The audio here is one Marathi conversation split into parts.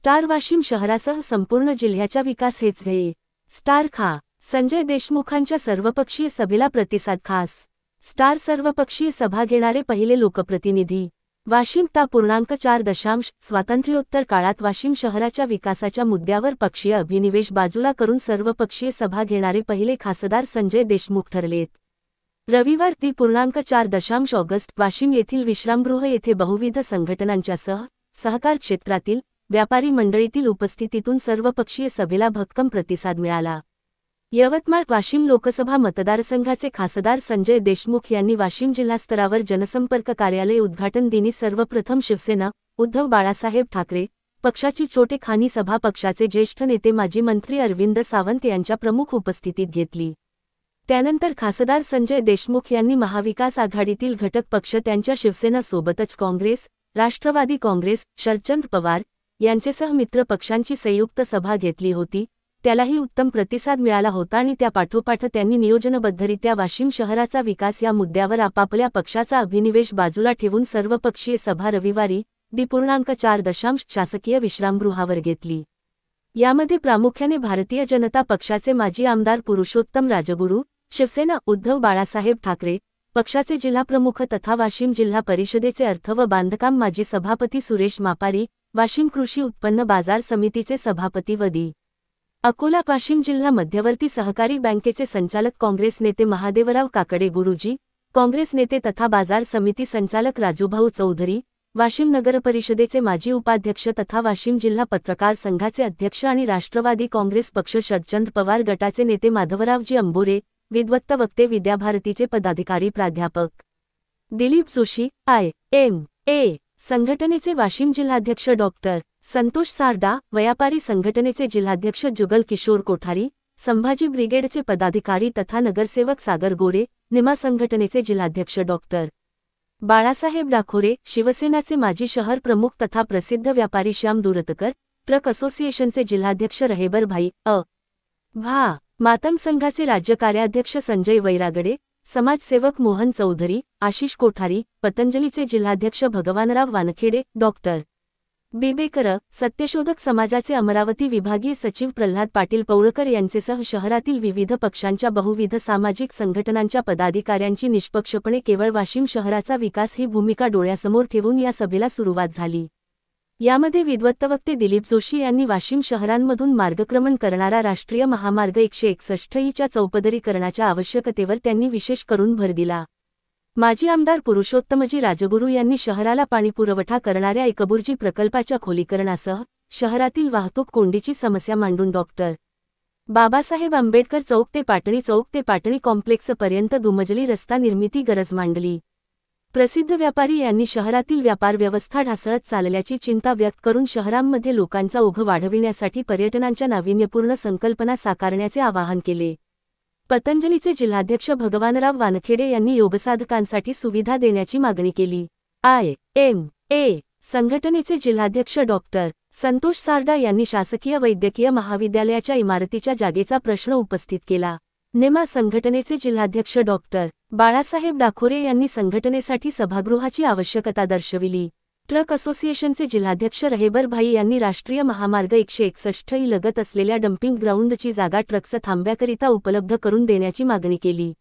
स्टार वाशिम शहरासह संपूर्ण जिल्ह्याचा विकास हेच ध्येय। स्टार खा संजय देशमुखांच्या सर्वपक्षीय सभेला प्रतिसाद खास। स्टार सर्वपक्षीय सभा घेणारे पहिले लोकप्रतिनिधी। वाशिम ता .4 स्वातंत्र्योत्तर काळात वाशिम शहराच्या विकासाच्या मुद्द्यावर पक्षीय अभिनिवेश बाजूला करून सर्वपक्षीय सभा घेणारे पहिले खासदार संजय देशमुख ठरलेत। रविवार .4 ऑगस्ट वाशिम येथील विश्रामगृह येथे बहुविध संघटनांच्या सहकार क्षेत्रातील व्यापारी मंडळीतील उपस्थितीतून सर्वपक्षीय सभेला भक्कम प्रतिसाद मिळाला। यवतमाळ वाशिम लोकसभा मतदारसंघाचे खासदार संजय देशमुख यांनी वाशिम जिल्हास्तरावर जनसंपर्क कार्यालय उद्घाटन दिनी सर्वप्रथम शिवसेना उद्धव बाळासाहेब ठाकरे पक्षाची छोटेखानी सभा पक्षाचे ज्येष्ठ नेते माजी मंत्री अरविंद सावंत यांच्या प्रमुख उपस्थितीत घेतली। त्यानंतर खासदार संजय देशमुख यांनी महाविकास आघाडीतील घटक पक्ष त्यांच्या शिवसेना सोबतच काँग्रेस, राष्ट्रवादी काँग्रेस, शरदचंद्र पवार यांचेसह मित्र पक्षांची संयुक्त सभा घेतली होती। त्यालाही उत्तम प्रतिसाद मिळाला होता आणि त्यापाठोपाठ त्यांनी नियोजनबद्धरित्या वाशिम शहराचा विकास या मुद्द्यावर आपापल्या पक्षाचा अभिनिवेश बाजूला ठेवून सर्वपक्षीय सभा रविवारी .4 शासकीय विश्रामगृहावर घेतली। यामध्ये प्रामुख्याने भारतीय जनता पक्षाचे माजी आमदार पुरुषोत्तम राजगुरू, शिवसेना उद्धव बाळासाहेब ठाकरे पक्षाचे जिल्हाप्रमुख तथा वाशिम जिल्हा परिषदेचे अर्थ व बांधकाम माजी सभापती सुरेश मापारी, वाशिम कृषी उत्पन्न बाजार समितीचे सभापती वदी अकोला वाशिम जिल्हा मध्यवर्ती सहकारी बँकेचे संचालक काँग्रेस नेते महादेवराव काकडे गुरुजी, काँग्रेस नेते तथा बाजार समिती संचालक राजूभाऊ चौधरी, वाशिम नगरपरिषदेचे माजी उपाध्यक्ष तथा वाशिम जिल्हा पत्रकार संघाचे अध्यक्ष आणि राष्ट्रवादी काँग्रेस पक्ष शरदचंद्र पवार गटाचे नेते माधवरावजी अंबोरे, विद्वत्त वक्ते विद्याभारतीचे पदाधिकारी प्राध्यापक दिलीप जोशी, IMA संघटनेचे वाशिम जिल्हाध्यक्ष डॉक्टर संतोष सारडा, व्यापारी संघटनेचे जिल्हाध्यक्ष जुगल किशोर कोठारी, संभाजी ब्रिगेडचे पदाधिकारी तथा नगरसेवक सागर गोरे, निमा संघटनेचे जिल्हाध्यक्ष डॉक्टर बाळासाहेब डाखोरे, शिवसेनाचे माजी शहर प्रमुख तथा प्रसिद्ध व्यापारी श्याम दुरतकर, ट्रक असोसिएशनचे जिल्हाध्यक्ष रहेबर भाई भा, मातंग संघाचे राज्य कार्याध्यक्ष संजय वैरागडे, समाजसेवक मोहन चौधरी, आशिष कोठारी, पतंजलीचे जिल्हाध्यक्ष भगवानराव वानखेडे, डॉक्टर बिबेकर, सत्यशोधक समाजाचे अमरावती विभागीय सचिव प्रल्हाद पाटील पौळकर यांचेसह शहरातील विविध पक्षांच्या बहुविध सामाजिक संघटनांच्या पदाधिकाऱ्यांची निष्पक्षपणे केवळ वाशिम शहराचा विकास ही भूमिका डोळ्यासमोर ठेवून या सभेला सुरुवात झाली। यामध्ये विद्वत्तवक्ते दिलीप जोशी यांनी वाशिम शहरांमधून मार्गक्रमण करणारा राष्ट्रीय महामार्ग 161 च्या चौपदरीकरणाच्या आवश्यकतेवर त्यांनी विशेष करून भर दिला। माजी आमदार पुरुषोत्तमजी राजगुरू यांनी शहराला पाणीपुरवठा करणाऱ्या एकबुर्जी प्रकल्पाच्या खोलीकरणासह शहरातील वाहतूक कोंडीची समस्या मांडून डॉक्टर बाबासाहेब आंबेडकर चौक ते पाटणी कॉम्प्लेक्सपर्यंत दुमजली रस्ता निर्मिती गरज मांडली। प्रसिद्ध व्यापारी यांनी शहरातील व्यापार व्यवस्था ढासळत चालल्याची चिंता व्यक्त करून शहरांमध्ये लोकांचा ओघ वाढविण्यासाठी पर्यटनांच्या नाविन्यपूर्ण संकल्पना साकारण्याचे आवाहन केले। पतंजलीचे जिल्हाध्यक्ष भगवानराव वानखेडे यांनी योगसाधकांसाठी सुविधा देण्याची मागणी केली। IMA संघटनेचे जिल्हाध्यक्ष डॉक्टर संतोष सारडा यांनी शासकीय वैद्यकीय महाविद्यालयाच्या इमारतीच्या जागेचा प्रश्न उपस्थित केला। निमा संघटनेचे जिल्हाध्यक्ष डॉक्टर बाळासाहेब डाखोरे यांनी संघटनेसाठी सभागृहाची आवश्यकता दर्शविली। ट्रक असोसिएशनचे जिल्हाध्यक्ष रहेबर भाई यांनी राष्ट्रीय महामार्ग 161 लगत असलेल्या डम्पिंग ग्राउंडची जागा ट्रक्स थांब्याकरिता उपलब्ध करून देण्याची मागणी केली।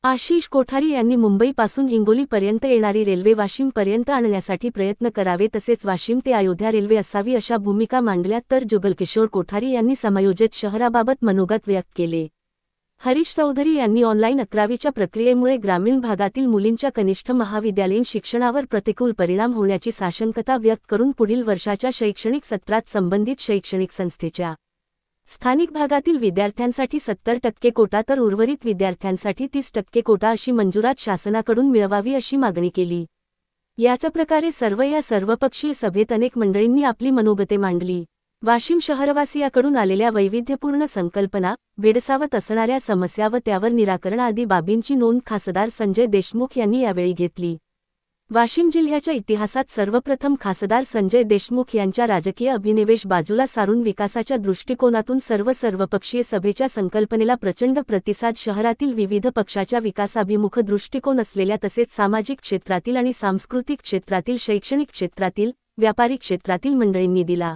आशिष कोठारी यांनी मुंबईपासून हिंगोलीपर्यंत येणारी रेल्वे वाशिमपर्यंत आणण्यासाठी प्रयत्न करावे तसेच वाशिम ते अयोध्या रेल्वे असावी अशा भूमिका मांडल्या तर जुगल किशोर कोठारी यांनी समायोजित शहराबाबत मनोगत व्यक्त केले। हरीश चौधरी यांनी ऑनलाईन 11वीच्या प्रक्रियेमुळे ग्रामीण भागातील मुलींच्या कनिष्ठ महाविद्यालयीन शिक्षणावर प्रतिकूल परिणाम होण्याची साशंकता व्यक्त करून पुढील वर्षाच्या शैक्षणिक सत्रात संबंधित शैक्षणिक संस्थेच्या स्थानिक भागातील विद्यार्थ्यांसाठी 70% कोटा तर उर्वरित विद्यार्थ्यांसाठी 30% कोटा अशी मंजुरात शासनाकडून मिळवावी अशी मागणी केली। याच प्रकारे या सर्वपक्षीय सभेत अनेक मंडळींनी आपली मनोगते मांडली। वाशिम शहरवासियाकडून आलेल्या वैविध्यपूर्ण संकल्पना, भेडसावत असणाऱ्या समस्या व त्यावर निराकरण आदी बाबींची नोंद खासदार संजय देशमुख यांनी यावेळी घेतली। वाशिम जिल्ह्याच्या इतिहासात सर्वप्रथम खासदार संजय देशमुख यांच्या राजकीय अभिनिवेश बाजूला सारून विकासाच्या दृष्टिकोनातून सर्वपक्षीय सभेच्या संकल्पनेला प्रचंड प्रतिसाद शहरातील विविध पक्षाच्या विकासाभिमुख दृष्टिकोन असलेल्या तसेच सामाजिक क्षेत्रातील आणि सांस्कृतिक क्षेत्रातील, शैक्षणिक क्षेत्रातील, व्यापारी क्षेत्रातील मंडळींनी दिला।